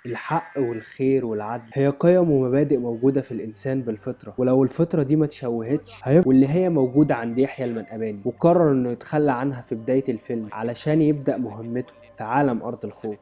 الحق والخير والعدل هي قيم ومبادئ موجودة في الإنسان بالفطرة، ولو الفطرة دي ما تشوهتش واللي هي موجودة عند يحيى المنقباني، وقرر إنه يتخلى عنها في بداية الفيلم علشان يبدأ مهمته في عالم أرض الخوف.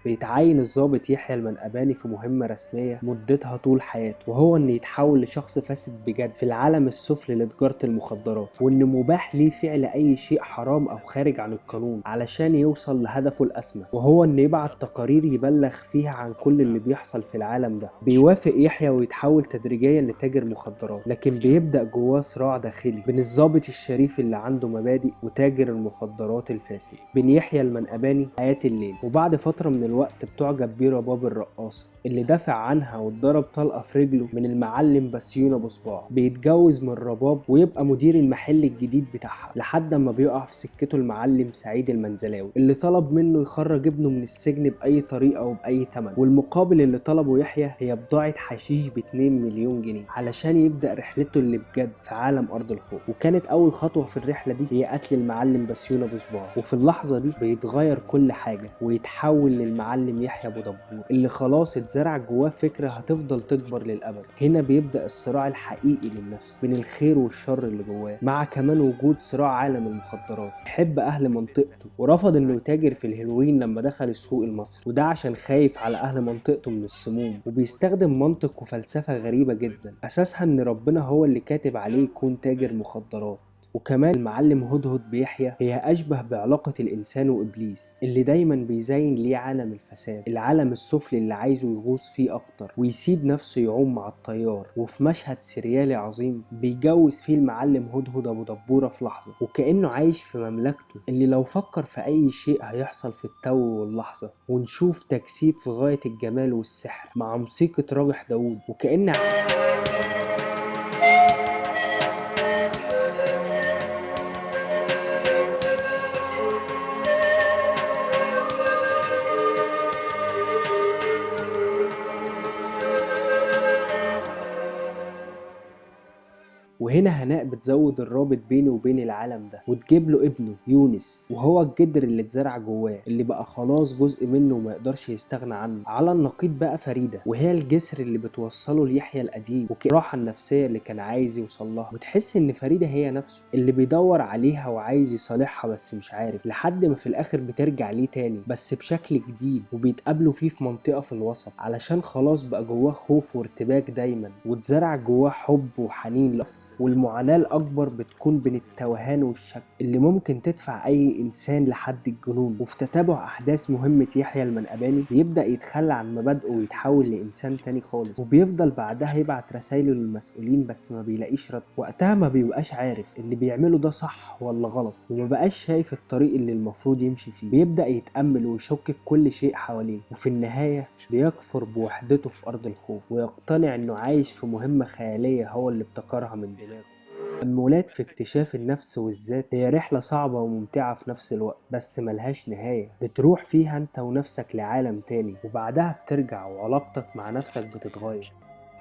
بيتعين الضابط يحيى المنقباني في مهمة رسمية مدتها طول حياته، وهو إن يتحول لشخص فاسد بجد في العالم السفلي لتجارة المخدرات، وإن مباح ليه فعل أي شيء حرام أو خارج عن القانون علشان يوصل لهدفه الأسمى، وهو إن يبعت تقارير يبلغ فيها عن كل اللي بيحصل في العالم ده. بيوافق يحيى ويتحول تدريجيا لتاجر مخدرات، لكن بيبدأ جواه صراع داخلي بين الضابط الشريف اللي عنده مبادئ وتاجر المخدرات الفاسد. بين يحيى المنقباني حياة الليل، وبعد فترة من الوقت بتعجب بيه رباب الرقاصة اللي دافع عنها واتضرب طلقة في رجله من المعلم بسيون ابو صباع. بيتجوز من رباب ويبقى مدير المحل الجديد بتاعها، لحد ما بيقع في سكته المعلم سعيد المنزلاوي اللي طلب منه يخرج ابنه من السجن بأي طريقة وبأي تمن، والمقابل اللي طلبه يحيى هي بضاعة حشيش ب2 مليون جنيه علشان يبدأ رحلته اللي بجد في عالم أرض الخوف. وكانت أول خطوة في الرحلة دي هي قتل المعلم بسيون ابو صباع، وفي اللحظة دي بيتغير كل حاجة ويتحول للمعلم يحيى ابو دبور اللي خلاص اتزرع جواه فكرة هتفضل تكبر للأبد. هنا بيبدأ الصراع الحقيقي للنفس بين الخير والشر اللي جواه، مع كمان وجود صراع عالم المخدرات. بيحب أهل منطقته ورفض إنه يتاجر في الهيروين لما دخل السوق المصري، وده عشان خايف على أهل منطقته من السموم. وبيستخدم منطق وفلسفة غريبة جدا أساسها إن ربنا هو اللي كاتب عليه يكون تاجر مخدرات. وكمان المعلم هدهد بيحيى هي أشبه بعلاقة الإنسان وإبليس اللي دايما بيزين ليه عالم الفساد، العالم السفلي اللي عايزه يغوص فيه أكتر ويسيب نفسه يعوم مع التيار. وفي مشهد سريالي عظيم بيجوز فيه المعلم هدهد أبو دبورة في لحظة، وكأنه عايش في مملكته اللي لو فكر في أي شيء هيحصل في التو واللحظة. ونشوف تجسيد في غاية الجمال والسحر مع موسيقى راجح داوود، وكأن وهنا هناء بتزود الرابط بينه وبين العالم ده وتجيب له ابنه يونس، وهو الجدر اللي اتزرع جواه اللي بقى خلاص جزء منه وما يقدرش يستغنى عنه. على النقيض بقى فريدة، وهي الجسر اللي بتوصله ليحيى القديم والراحة النفسية اللي كان عايز يوصل لها. وتحس ان فريدة هي نفسه اللي بيدور عليها وعايز يصالحها بس مش عارف، لحد ما في الاخر بترجع ليه تاني بس بشكل جديد، وبيتقابلوا فيه في منطقة في الوسط علشان خلاص بقى جواه خوف وارتباك دايما، واتزرع جواه حب وحنين لنفس. والمعاناة الأكبر بتكون بين التوهان والشك اللي ممكن تدفع أي إنسان لحد الجنون. وفي تتابع أحداث مهمة يحيى المنقباني بيبدأ يتخلى عن مبادئه ويتحول لإنسان تاني خالص، وبيفضل بعدها يبعت رسايله للمسؤولين بس ما بيلاقيش رد. وقتها ما بيبقاش عارف اللي بيعمله ده صح ولا غلط، وما بقاش شايف الطريق اللي المفروض يمشي فيه. بيبدأ يتأمل ويشك في كل شيء حواليه، وفي النهاية بيكفر بوحدته في أرض الخوف ويقتنع إنه عايش في مهمة خيالية هو اللي ابتكرها من دماغه. تأملات في اكتشاف النفس والذات هي رحلة صعبة وممتعة في نفس الوقت، بس ملهاش نهاية بتروح فيها انت ونفسك لعالم تاني، وبعدها بترجع وعلاقتك مع نفسك بتتغير.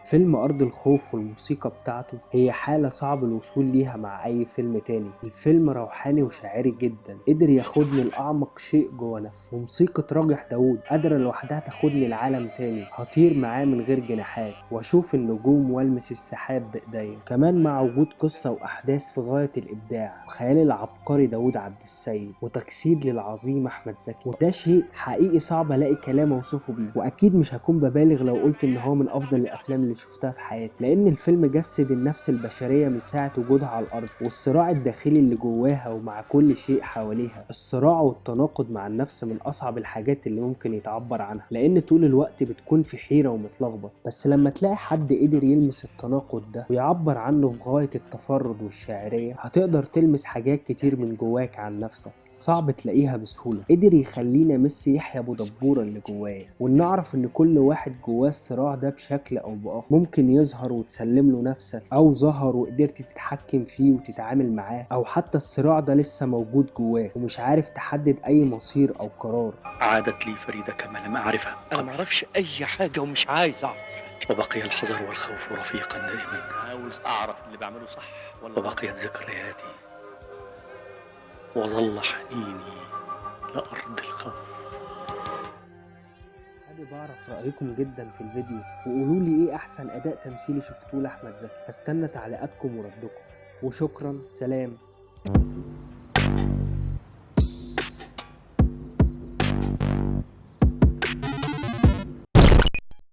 فيلم أرض الخوف والموسيقى بتاعته هي حالة صعب الوصول ليها مع أي فيلم تاني. الفيلم روحاني وشاعري جدا، قدر ياخدني لأعمق شيء جوه نفسي، وموسيقى راجح داوود قادرة لوحدها تاخدني لعالم تاني هطير معاه من غير جناحات وأشوف النجوم وألمس السحاب بإيديا. كمان مع وجود قصة وأحداث في غاية الإبداع وخيال العبقري داوود عبد السيد وتجسيد للعظيم أحمد زكي، وده شيء حقيقي صعب ألاقي كلام أوصفه بيه. وأكيد مش هكون ببالغ لو قلت إن هو من أفضل الأفلام اللي شفتها في حياتي، لأن الفيلم جسد النفس البشرية من ساعة وجودها على الأرض والصراع الداخلي اللي جواها ومع كل شيء حواليها. الصراع والتناقض مع النفس من أصعب الحاجات اللي ممكن يتعبر عنها، لأن طول الوقت بتكون في حيرة ومتلخبط، بس لما تلاقي حد قدر يلمس التناقض ده ويعبر عنه في غاية التفرد والشاعرية هتقدر تلمس حاجات كتير من جواك عن نفسك. صعب تلاقيها بسهولة. قدر يخلينا ميسي يحيى ابو دبورة اللي جواه، ونعرف ان كل واحد جواه الصراع ده بشكل او باخر. ممكن يظهر وتسلم له نفسك، او ظهر وقدرت تتحكم فيه وتتعامل معاه، او حتى الصراع ده لسه موجود جواه ومش عارف تحدد اي مصير او قرار. عادت لي فريدة كما لم أعرفها انا ما اعرفش اي حاجه ومش عايز اعرف. وبقي الحذر والخوف رفيقا دائما، عاوز اعرف اللي بعمله صح ولا وبقيت ذكرياتي، وظل حنيني لأرض الخوف. حابب اعرف رايكم جدا في الفيديو، وقولوا لي ايه احسن اداء تمثيلي شفتوه لاحمد زكي. هستنى تعليقاتكم وردكم، وشكرا. سلام.